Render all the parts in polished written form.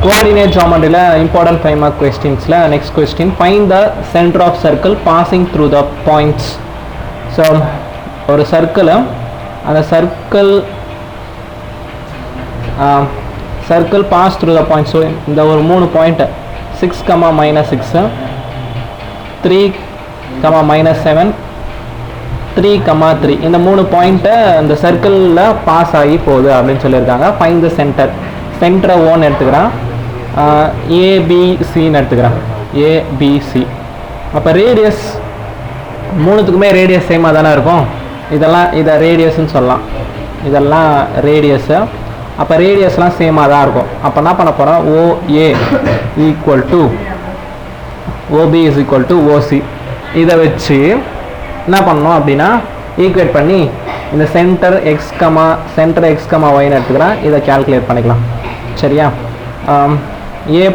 coordinate geometry important 5 mark questions next question, find the center of circle passing through the points. So ஒரு circle அந்த circle pass through the points. So இந்த ஒரு 3 point 6, -6, 3, -7, 3, 3 இந்த 3 point இந்த சர்க்கிளில் pass ஆகி போகுது அப்படின்னு சொல்லியிருக்காங்க. ஃபைண்ட் த சென்டரை ஓன்னு எடுத்துக்கிறேன், ஏபிசின்னு எடுத்துக்கிறேன், ஏபிசி. அப்போ ரேடியஸ் மூணுத்துக்குமே ரேடியஸ் சேமாக தானே இருக்கும். இதை ரேடியஸ்ன்னு சொல்லலாம், இதெல்லாம் ரேடியஸு. அப்போ ரேடியஸ்லாம் சேமாக தான் இருக்கும். அப்போ என்ன பண்ண போகிறோம், OA equal to OB is equal to OC. இதை வச்சு என்ன பண்ணணும் அப்படின்னா ஈக்குவேட் பண்ணி இந்த சென்டர் எக்ஸ் ஒய்ன்னு எடுத்துக்கிறேன். இதை கால்குலேட் பண்ணிக்கலாம். சரியா? ஏ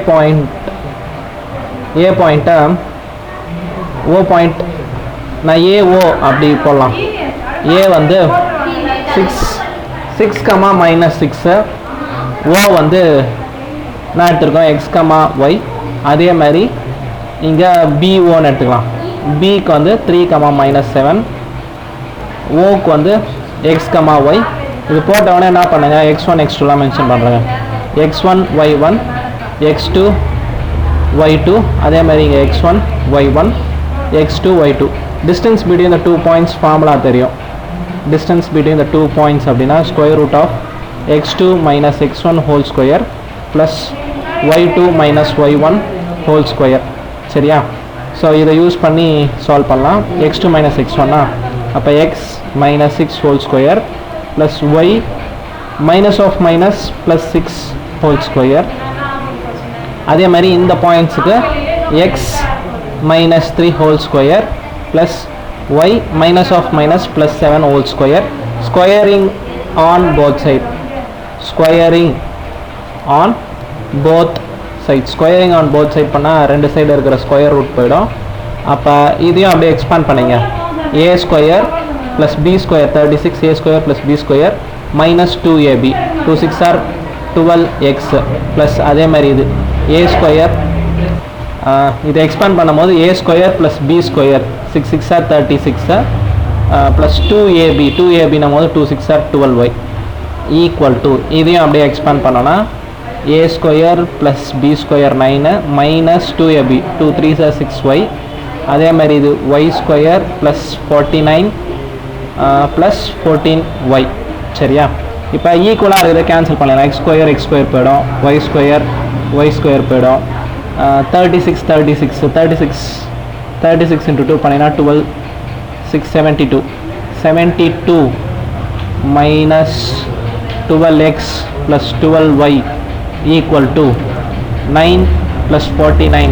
பாயிண்ட்டை ஓ பாயிண்ட் நான் ஏஓ அப்படி போடலாம். ஏ வந்து 6, -6, ஓ வந்து நான் எடுத்துருக்கோம் எக்ஸ், ஒய். அதே மாதிரி இங்கே பிஓன்னு எடுத்துக்கலாம். பிக்கு வந்து 3, -7, ஓக்கு வந்து எக்ஸ், ஒய். இது போட்டவொடனே என்ன பண்ணுங்க, x1 x2லாம் மென்ஷன் பண்ணுறாங்க. x1 y1, x2 y2, அதே மாதிரி இங்கே x1 y1, x2 y2. Distance between the 2 points formula தெரியும். டிஸ்டன்ஸ் பிட்வீன் த 2 பாயிண்ட்ஸ் அப்படின்னா square root of x2 - x1 whole square plus y2 - y1 whole square. சரியா? So இதை use பண்ணி solve பண்ணலாம். x2 - x1 அப்போ x -6 whole square plus y -6 whole square. அதே மாதிரி இந்த பாயிண்ட்ஸுக்கு x -3 whole square plus y -7 whole square. Squaring on both side, squaring on both side. Squaring on both side பண்ணால் ரெண்டு சைடு இருக்கிற ஸ்கொயர் ரூட் போயிடும். அப்போ இதையும் அப்படியே எக்ஸ்பேண்ட் பண்ணிங்க. A square plus b square 36, a square plus b square -2ab, 2 6 are 12x plus அதே மாதிரி இது ஏ ஸ்கொயர். இதை எக்ஸ்பேண்ட் பண்ணும்போது a square plus b square 6 6 are 36 plus 2ab நம்ம 2 6 are 12y ஈக்குவல் டு இதையும் அப்படியே எக்ஸ்பேண்ட் பண்ணோன்னா a square plus b square 9 -2ab, 2 3 are 6y. அதே மாதிரி இது y square plus 49 plus 14y. சரியா? இப்போ ஈக்குவலாக இதை கேன்சல் பண்ணலாம். x ஸ்கொயர் போயிடும், y ஸ்கொயர் போயிடும். 36 into 2 பண்ணினா 12, 6 72 minus 12x plus 12y equal to 9 plus 49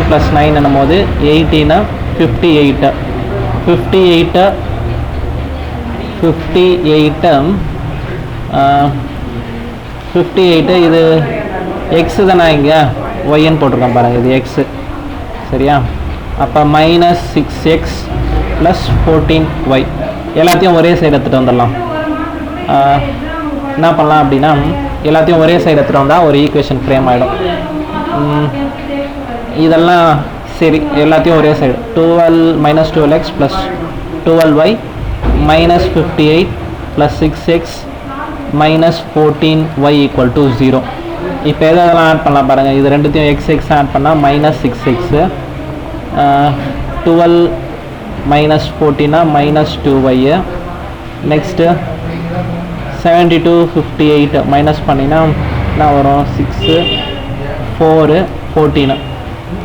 plus 9 என்னும்போது 18 58 இது எக்ஸு தானே, இங்கே ஒய்ன்னு போட்டிருக்கேன் பாருங்கள், இது எக்ஸு. சரியா? அப்போ -6x ப்ளஸ் 14y. எல்லாத்தையும் ஒரே சைடு எடுத்துகிட்டு வந்துடலாம். என்ன பண்ணலாம் அப்படின்னா எல்லாத்தையும் ஒரே சைடு எடுத்துகிட்டு வந்தால் ஒரு ஈக்குவேஷன் ஃப்ரேம் ஆகிடும். இதெல்லாம் சரி, எல்லாத்தையும் ஒரே side 12 - 12x plus 12y -58 plus 6x -14y equal to 0. இப்போ எதெல்லாம் ஆட் பண்ணலாம் பாருங்கள். இது ரெண்டுத்தையும் x ஆட் பண்ணால் -6x, 12 -14 -2y. நெக்ஸ்ட்டு 72 58 மைனஸ் பண்ணினா என்ன வரும், 6 4 14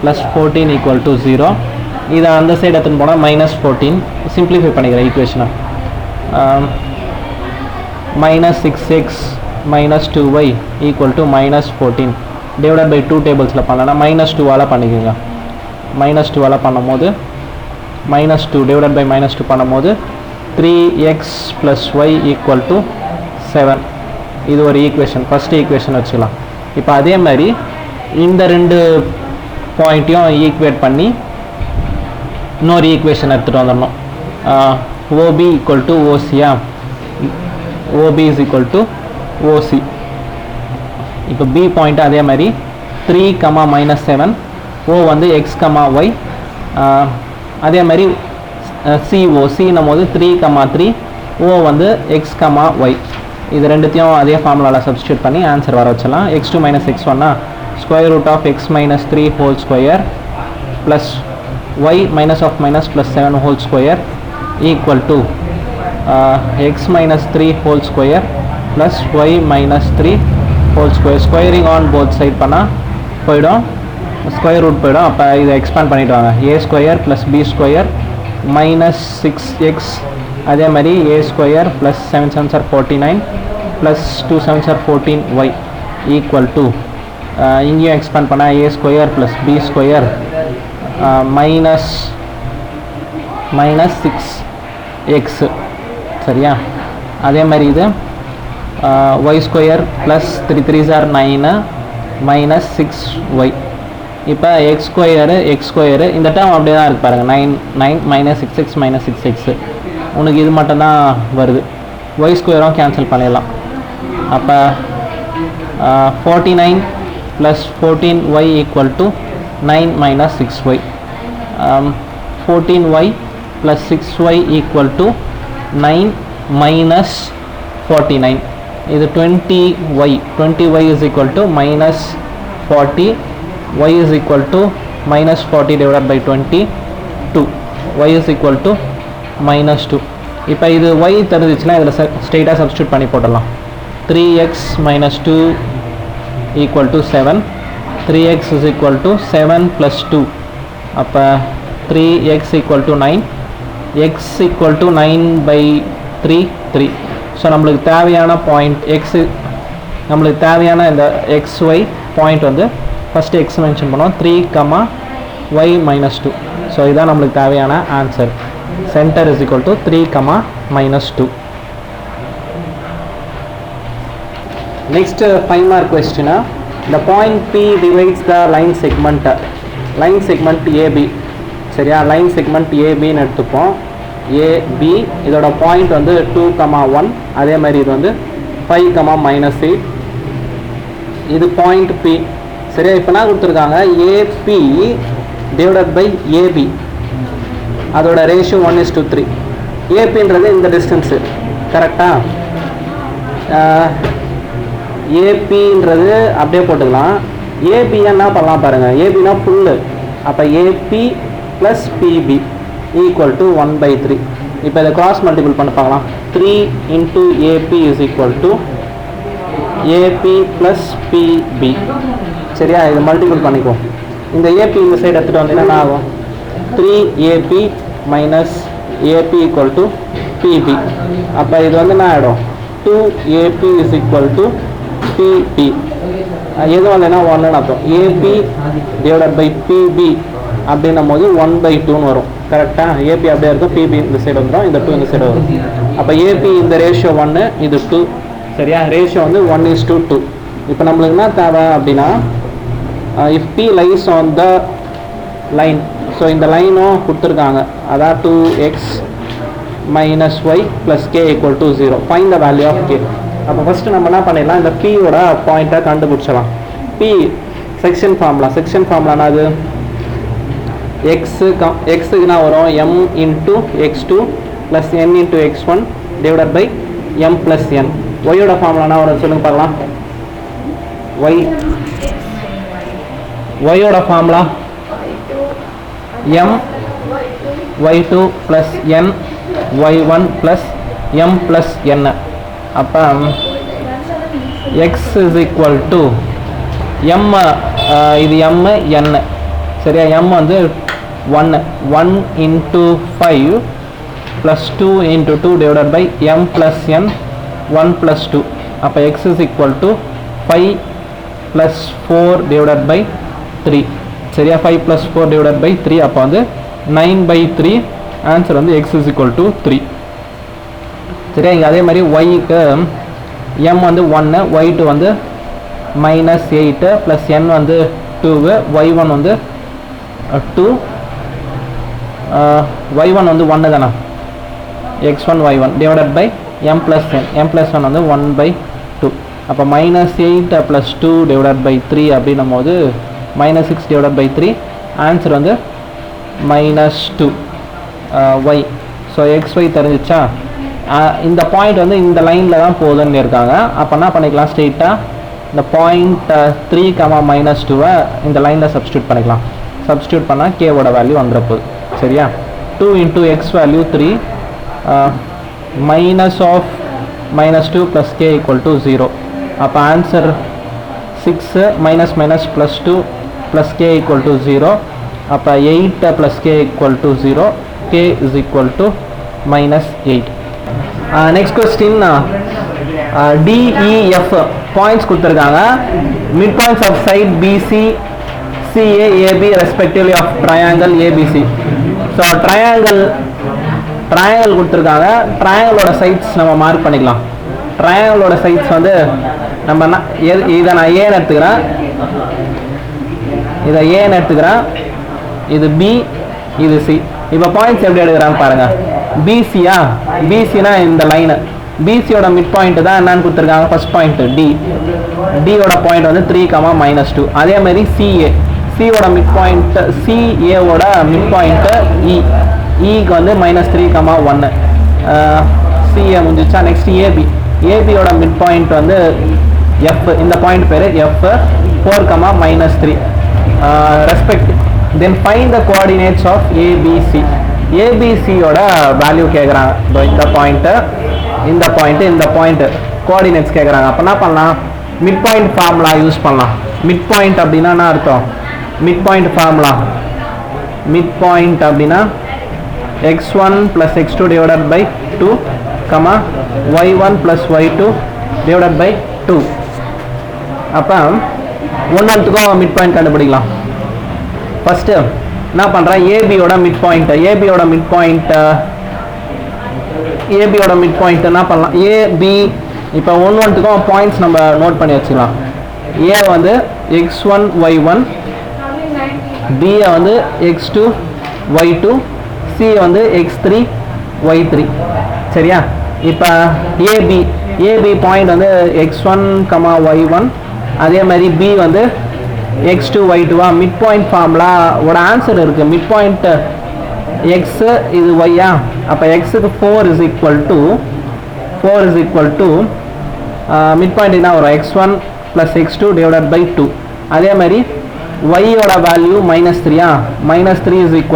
ப்ளஸ் 14 ஈக்குவல் டு 0. இதை அந்த சைடு எடுத்துன்னு போனால் -14. சிம்பிளிஃபை பண்ணிக்கிறேன் ஈக்குவேஷனை. -6x -2y equal to -14 divided by 2 டேபிள்ஸில் பண்ணலன்னா -2ஆல் பண்ணிக்கோங்க. -2ஆல் பண்ணும்போது -2 டிவைடட் பை -2 பண்ணும்போது 3x + y ஈக்குவல் டு 7. இது ஒரு ஈக்குவேஷன், ஃபஸ்ட்டு ஈக்குவேஷன் வச்சுக்கலாம். இப்போ அதே மாதிரி இந்த ரெண்டு பாயிண்ட்டையும் ஈக்குவேட் பண்ணி இன்னொரு ஈக்குவேஷன் எடுத்துகிட்டு வந்துடணும். OB ஈக்குவல் டு OCயா, OB is equal to OC. இப்போ பி பாயிண்ட் அதே மாதிரி 3, -7, ஓ வந்து எக்ஸ், ஒய். அதே மாதிரி சிஓ, சின்னும் போது 3, 3, ஓ வந்து எக்ஸ், ஒய். இது ரெண்டுத்தையும் அதே ஃபார்முலாவில் சப்ஸ்டியூட் பண்ணி ஆன்சர் வர வச்சலாம். x2 - x1 square root of x - 3 whole square plus y -(-) +7 whole square equal to x - 3 whole square plus y - 3 whole square. Squaring on both side பண்ணால் போயிடும், ஸ்கொயர் ரூட் போயிடும். அப்போ இதை எக்ஸ்பேண்ட் பண்ணிட்டு வாங்க. a square plus b square -6x, அதே மாதிரி a square plus 7 7s are 49 plus 2 7s are 14y equal to இங்கேயும் எக்ஸ்பேண்ட் பண்ணால் a square plus b square -6x, சரியா? அதே மாதிரி இது y square plus 3 3s are 9 -6y. இப்போ எக்ஸ் ஸ்கொயரு இந்த டேர்ம் அப்படியே தான் இருக்கு பாருங்கள். 9 -6x -6x, உனக்கு இது மட்டும்தான் வருது. ஒய் ஸ்கொயரும் கேன்சல் பண்ணிடலாம். அப்போ 49 + 14y equal to 9 - 6y. 14y + 6y equal to 9 - 49. இது 20y. 20y is equal to -40. y is equal to -40 divided by 22. y is equal to -2. இப்போ இது y தெரிஞ்சிச்சுன்னா இதில் ஸ்ட்ரெயிட்டாக சப்ஸ்டியூட் பண்ணி போடலாம். 3x - 2 equal to 7. 3x is equal to 7 + 2. அப்போ 3x equal to 9. x equal to 9/3 3. So நம்மளுக்கு தேவையான பாயிண்ட் நம்மளுக்கு தேவையான இந்த xy பாயிண்ட் வந்து ஃபஸ்ட்டு x மென்ஷன் பண்ணுவோம். 3, y - 2. ஸோ இதுதான் நம்மளுக்கு தேவையான answer. Centre is equal to 3, -2. Next 5 mark கொஸ்டினா, the point P divides the line segment AB. சரியா? லைன் செக்மெண்ட் ஏபின்னு எடுத்துப்போம். AB இதோட பாயிண்ட் வந்து 2, 1. அதே மாதிரி இது வந்து 5, -8. இது பாயிண்ட் P. சரியா? இப்போ என்ன கொடுத்துருக்காங்க, ஏபி டிவைடட் பை ஏபி, அதோட ரேஷியோ 1:3. ஏபின்றது இந்த டிஸ்டன்ஸு, கரெக்டாக? ஏபின்றது அப்படியே போட்டுக்கலாம். ஏபி என்ன பண்ணலாம் பாருங்கள், ஏபினா ஃபுல்லு. அப்போ AB plus PB equal to 1/3. இப்போ இதை கிராஸ் மல்டிபிள் பண்ண பார்க்கலாம். 3 × AB is equal to AB plus PB. சரியா? இது மல்டிபிள் பண்ணிக்குவோம். இந்த ஏபி இந்த சைடு எடுத்துகிட்டு வந்தீங்கன்னா என்ன ஆகும்? 3ab - AP equal to BP. அப்போ இது வந்து என்ன ஆகிடும்? 2AP is equal to BP. எதுவும் இல்லைன்னா 1ன்னு அர்த்தம். ஏபி டிவைடட் பை பிபி அப்படின்னும் போது 1/2ன்னு வரும். கரெக்டாக? ஏபி அப்படியே இருக்கும், பிபி இந்த சைடு வந்துடும், இந்த 2 இந்த சைடு வரும். அப்போ ஏபி இந்த ரேஷியோ 1, இது 2. சரியா? ரேஷியோ வந்து 1:2. இப்போ நம்மளுக்கு என்ன தேவை அப்படின்னா, if P lies on the line, so இந்த லைனும் கொடுத்துருக்காங்க, அதான் 2x - y + k = 0. find the value of k. அப்போ ஃபஸ்ட்டு நம்ம என்ன பண்ணிடலாம், இந்த Pயோட பாயிண்ட்டை கண்டுபிடிச்சலாம். P செக்ஷன் ஃபார்முலானா அது எக்ஸுக்குனா வரும் m × x2 + n × x1 divided by m + n. ஒய்யோட ஃபார்முலானா வரும், சொல்லுங்க பார்க்கலாம். y-ஓட formula m y2 + n y1 + m + n. அப்போ x is equal to m, இது m n. சரியா? m வந்து 1 × 5 + 2 × 2 divided by m + n 1 + 2. அப்போ x is equal to 5 + 4 divided by 3. சரியா? 5 + 4 divided by 3. அப்போ வந்து 9/3. ஆன்சர் வந்து x is equal to 3. சரியா? இங்கே அதே மாதிரி ஒய்க்கு m வந்து 1, y2 வந்து -8 + n வந்து 2, y1 வந்து 2, y1 வந்து 1 தானே, x1 y1 divided by m + n. m + 1 வந்து 1/2. அப்போ -8 + 2 / 3 அப்படின்னும் போது -6 / 3 ஆன்சர் வந்து -2 y. So xy தெரிஞ்சிச்சா? இந்த பாயிண்ட் வந்து இந்த லைனில் தான் போகுதுன்னு இருக்காங்க. அப்போ என்ன பண்ணிக்கலாம், ஸ்ட்ரெயிட்டாக இந்த பாயிண்ட் 3, -2 இந்த லைனில் சப்ஸ்டியூட் பண்ணிக்கலாம். சப்ஸ்டியூட் பண்ணால் கேவோட வேல்யூ வந்துட போகுது. சரியா? 2 × x வேல்யூ 3 -2 + k = 0. அப்போ ஆன்சர் 6 -2 + k = 0. அப்போ 8 + k = 0. k = -8. Next question, DEF points கொடுத்துருக்காங்க. Mid points of side BC CA AB respectively of triangle ABC. So triangle கொடுத்துருக்காங்க. ட்ரையாங்கிளோட சைட்ஸ் நம்ம மார்க் பண்ணிக்கலாம். ட்ரையாங்கிளோட சைட்ஸ் வந்து நம்ம இதை நான் ஏன்னு எடுத்துக்கிறேன், இது B, இது C. இப்போ பாயிண்ட்ஸ் எப்படி எடுக்கிறான்னு பாருங்கள். BCயா, BCனா இந்த லைனு, BCயோட மிட் பாயிண்ட் தான் என்னன்னு கொடுத்துருக்காங்க, ஃபர்ஸ்ட் பாயிண்ட் D. Dயோட பாயிண்ட் வந்து 3, -2. அதே மாதிரி CA, Cயோட மிட் பாயிண்ட், CAவோட மிட் பாயிண்ட் E, Eக்கு வந்து -3, 1. CA முடிஞ்சிச்சா? நெக்ஸ்ட் ABயோட மிட் பாயிண்ட் வந்து F, இந்த பாயிண்ட் பேர் F, 4, -3 respect. Then find the coordinates of ABC. ABCயோட வேல்யூ கேட்குறாங்க. இந்த பாயிண்ட்டு கோஆர்டினேட்ஸ் கேட்குறாங்க. அப்போ என்ன பண்ணலாம், மிட் பாயிண்ட் ஃபார்முலா யூஸ் பண்ணலாம். மிட் பாயிண்ட் அப்படின்னா என்ன அர்த்தம்? Mid point formula, mid point அப்படின்னா x1 + x2 / 2, y1 + y2 / 2. அப்போ ஒன்றுத்துக்கும் மிட் பாயிண்ட் கண்டுபிடிக்கலாம். ஃபஸ்ட்டு என்ன பண்ணுறேன், ஏபியோட மிட் பாயிண்ட் என்ன பண்ணலாம், ஏபி. இப்போ ஒன்றுத்துக்கும் பாயிண்ட்ஸ் நம்ம நோட் பண்ணி வச்சுக்கலாம். ஏ வந்து x1 y1, B வந்து x2 y2, C வந்து x3 y3. சரியா? இப்போ ஏபி பாயிண்ட் வந்து x1, y1, அதே மாதிரி B வந்து x2 y2. மிட் பாயிண்ட் ஃபார்முலாவோட ஆன்சர் இருக்குது. மிட் பாயிண்ட் x, இது y. அப்போ xக்கு 4 மிட் பாயிண்ட் என்ன வரும், x1 + x2 / 2. அதே மாதிரி y-யோட வேல்யூ -3. -3 =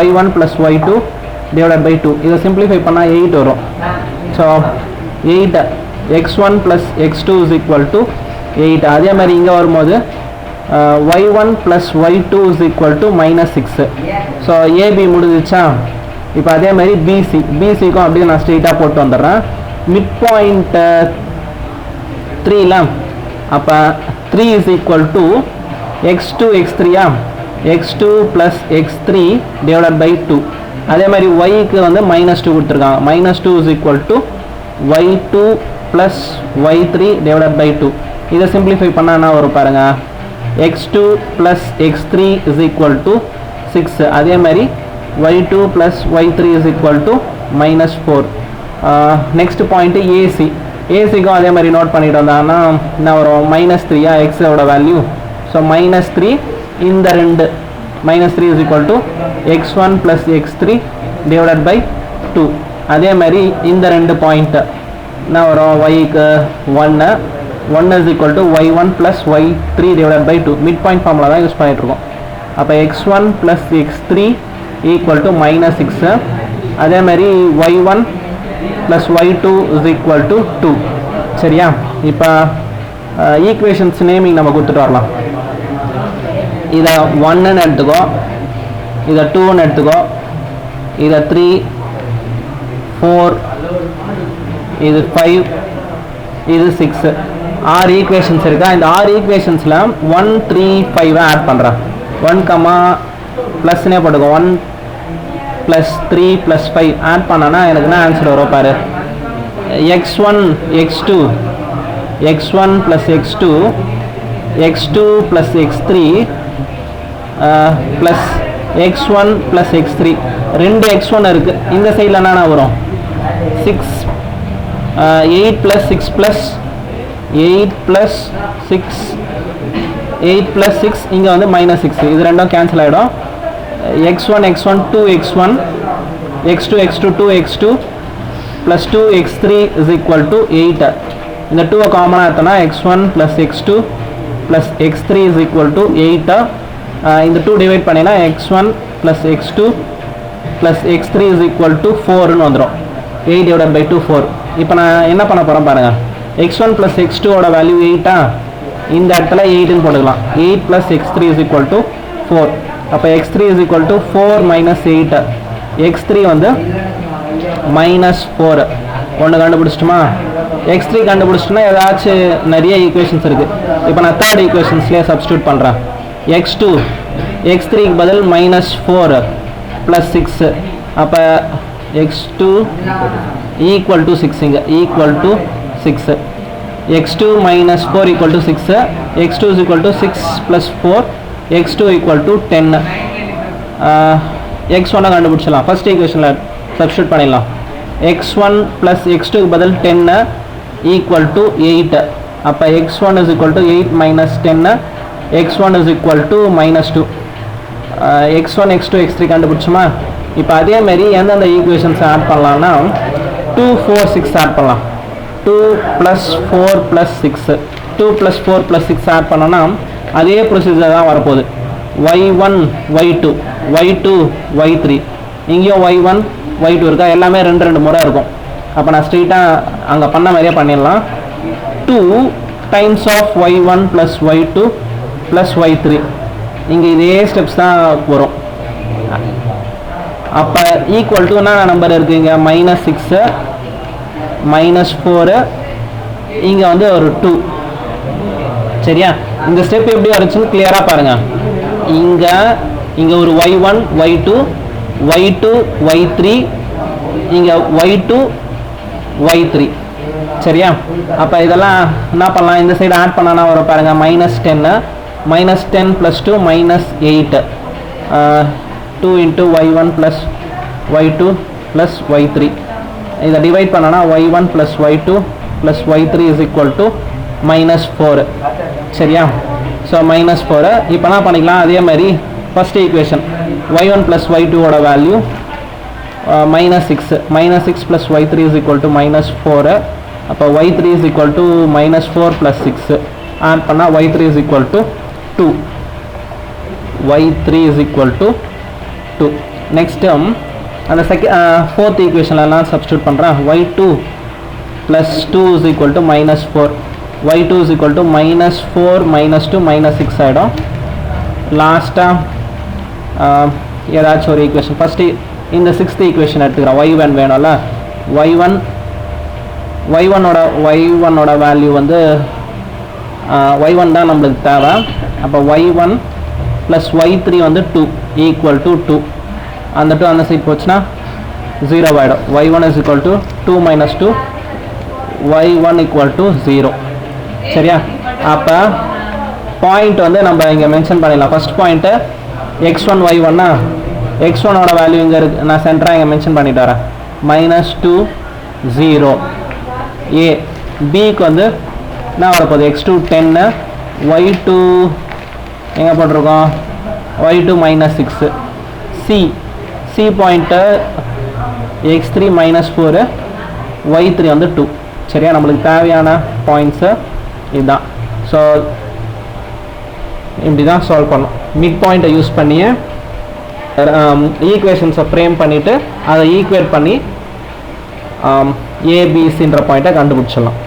y1 + y2 / 2. இதை சிம்பிளிஃபை பண்ணால் 8 வரும். So 8, x1 + x2 = 8. அதே மாதிரி இங்கே வரும்போது y1 + y2 = -6. ஸோ ஏபி முடிஞ்சிச்சா? இப்போ அதே மாதிரி பிசிக்கும் அப்படியே நான் ஸ்ட்ரெயிட்டாக போட்டு வந்துடுறேன். மிட் பாயிண்ட் 3ல, அப்போ 3 = x2 x3. x2 + x3 / 2. அதே மாதிரி yக்கு வந்து -2 கொடுத்துருக்காங்க. -2 = y2 + y3 / 2. இதை சிம்பிளிஃபை பண்ணால் என்ன வரும் பாருங்கள், x2 + x3 = 6. அதே மாதிரி y2 + y3 = -4. நெக்ஸ்ட் பாயிண்ட்டு ஏசிக்கும் அதே மாதிரி நோட் பண்ணிட்டு வந்தாங்கன்னா என்ன வரும், -3 எக்ஸோட வேல்யூ. ஸோ -3 இந்த 2, -3 = x1 + x3 / 2. அதே மாதிரி இந்த 2 பாயிண்ட்டு என்ன வரும், yக்கு 1 = y1 + y3 / 2. Mid point formula தான் யூஸ் பண்ணிகிட்ருக்கோம். அப்போ x1 + x3 = -6. அதே மாதிரி y1 + y2 = 2. சரியா? இப்போ ஈக்குவேஷன்ஸ் நேமிங் நம்ம கொடுத்துட்டு வரலாம். இதை 1ன்னு எடுத்துக்கோ, இதை 2ன்னு எடுத்துக்கோ, இதை 3, 4, இது 5, இது 6. 6 ஈக்குவேஷன்ஸ் இருக்கா? இந்த 6 ஈக்குவேஷன்ஸில் 1, 3, 5 ஆட் பண்ணுறேன். 1, ப்ளஸ்னே போட்டுக்கோ, 1 + 3 + 5 ஆட் பண்ணனா எனக்கு என்ன ஆன்சர் வரும் பாரு, x1 + x2 x2 + x3 plus x1 + x3. 2 x1 இருக்குது. இந்த சைடில் என்னென்ன வரும், 6, 8 + 6 + 8 plus 6 இங்கே வந்து minus 6 இது ரெண்டும் கேன்சல் ஆகிடும் x1 2x1 x2 2x2 plus 2x3 is equal to 8 இந்த 2 காமனாக எடுத்தோம்னா x1 plus x2 plus x3 is equal to 8 இந்த 2 டிவைட் பண்ணினா x1 plus x2 plus x3 is equal to 4 ன்னு வந்துடும் 8 divided by 2 4 இப்போ நான் என்ன பண்ண போகிறேன் பாருங்கள் x1 plus x2 ஓட வேல்யூ 8 இந்த இடத்துல 8 ன்னு போட்டுக்கலாம் 8 plus x3 is equal to 4 அப்போ x3 is equal to 4 minus 8 x3 வந்து minus 4 ஒன்று கண்டுபிடிச்சிட்டுமா x3 கண்டுபிடிச்சிட்டுனா ஏதாச்சும் நிறைய ஈக்குவேஷன்ஸ் இருக்குது இப்போ நான் தேர்ட் ஈக்குவேஷன்ஸ்லேயே சப்ஸ்டியூட் பண்ணுறேன் x3க்கு பதில் minus 4 plus 6 அப்போ x2 equal to 6 இங்கே equal to 6 x2 minus 4 equal to 6 x2 is equal to 6 plus 4 x2 equal to 10 x1 கண்டுபிடிச்சலாம் first ஈக்குவேஷனில் சப்ஸ்டியூட் பண்ணிடலாம் x1 plus x2 பதில் 10 equal to 8 அப்போ x1 is equal to 8 minus 10 x1 is equal to minus 2 x1 x2 x3 கண்டுபிடிச்சோமா இப்போ அதே மாதிரி எந்தெந்த equations add பண்ணலாம்னா 2 4 6 add பண்ணலாம் 2 plus 4 plus 6 2 plus 4 plus 6 add பண்ணோன்னா அதே ப்ரொசீஜர் தான் வரப்போகுது y1 y2 y2 y3 இங்கேயும் y1 y2 இருக்கா எல்லாமே ரெண்டு முறை இருக்கும் அப்போ நான் ஸ்ட்ரெயிட்டாக அங்கே பண்ண மாதிரியே பண்ணிடலாம் 2 times of y1 plus y2 plus y3 இங்கே இதே ஸ்டெப்ஸ் தான் வரும் அப்போ ஈக்குவல் டு என்ன நம்பர் இருக்குது இங்கே -6 -4 இங்கே வந்து ஒரு 2 சரியா இந்த ஸ்டெப் எப்படி வந்துச்சுன்னு கிளியராக பாருங்கள் இங்கே ஒரு y1 y2 y3 இங்கே y2 y3 சரியா அப்போ இதெல்லாம் என்ன பண்ணலாம் இந்த சைடு ஆட் பண்ணானா வர பாருங்கள் -10 plus 2 minus 8 2 into y1 plus y2 plus y3 இதை டிவைட் பண்ணனா y1 plus y2 plus y3 is equal to -4 சரியா ஸோ -4 இப்போ என்ன பண்ணிக்கலாம் அதே மாதிரி first equation y1 plus y2 ஓட value -6 plus y3 is equal to -4 அப்போ y3 is equal to -4 plus 6 add பண்ணால் y3 is equal to 2 y3 is equal to 2 next அந்த fourth equationலாம் substitute பண்ணுறேன் y2 plus 2 is equal to -4 y2 is equal to -4 -2 -6 ஆகிடும் லாஸ்ட்டாக ஏதாச்சும் ஒரு equation first இந்த sixth equation எடுத்துக்கிறோம் y1 வேணும்ல y1 ஓட வேல்யூ வந்து y1 தான் நம்மளுக்கு தேவை அப்போ y1 plus y3 வந்து 2 equal to 2 அந்த 2 அந்த சைட் போச்சுன்னா 0 ஆகிடும் y1 is equal to 2 minus 2 y1 equal to 0 சரியா அப்போ பாயிண்ட் வந்து நம்ம இங்கே மென்ஷன் பண்ணிடலாம் first point x1 y1 x1 ஓட வேல்யூ இங்கே இருக்குது நான் சென்டராக இங்கே மென்ஷன் பண்ணிட்டு வரேன் -2 0 a bக்கு வந்து என்ன வரப்போகுது x2 10 y2 எங்கே போட்டிருக்கோம் y2 -6 c point x3 -4 y3 வந்து 2 சரியா நம்மளுக்கு தேவையான பாயிண்ட்ஸு இதுதான் ஸோ இப்படி தான் சால்வ் பண்ணணும் மிட் பாயிண்ட்டை யூஸ் பண்ணி ஈக்குவேஷன்ஸை ஃப்ரேம் பண்ணிவிட்டு அதை ஈக்குவேட் பண்ணி ஏபிசின்ற பாயிண்ட்டை கண்டுபிடிச்சிடலாம்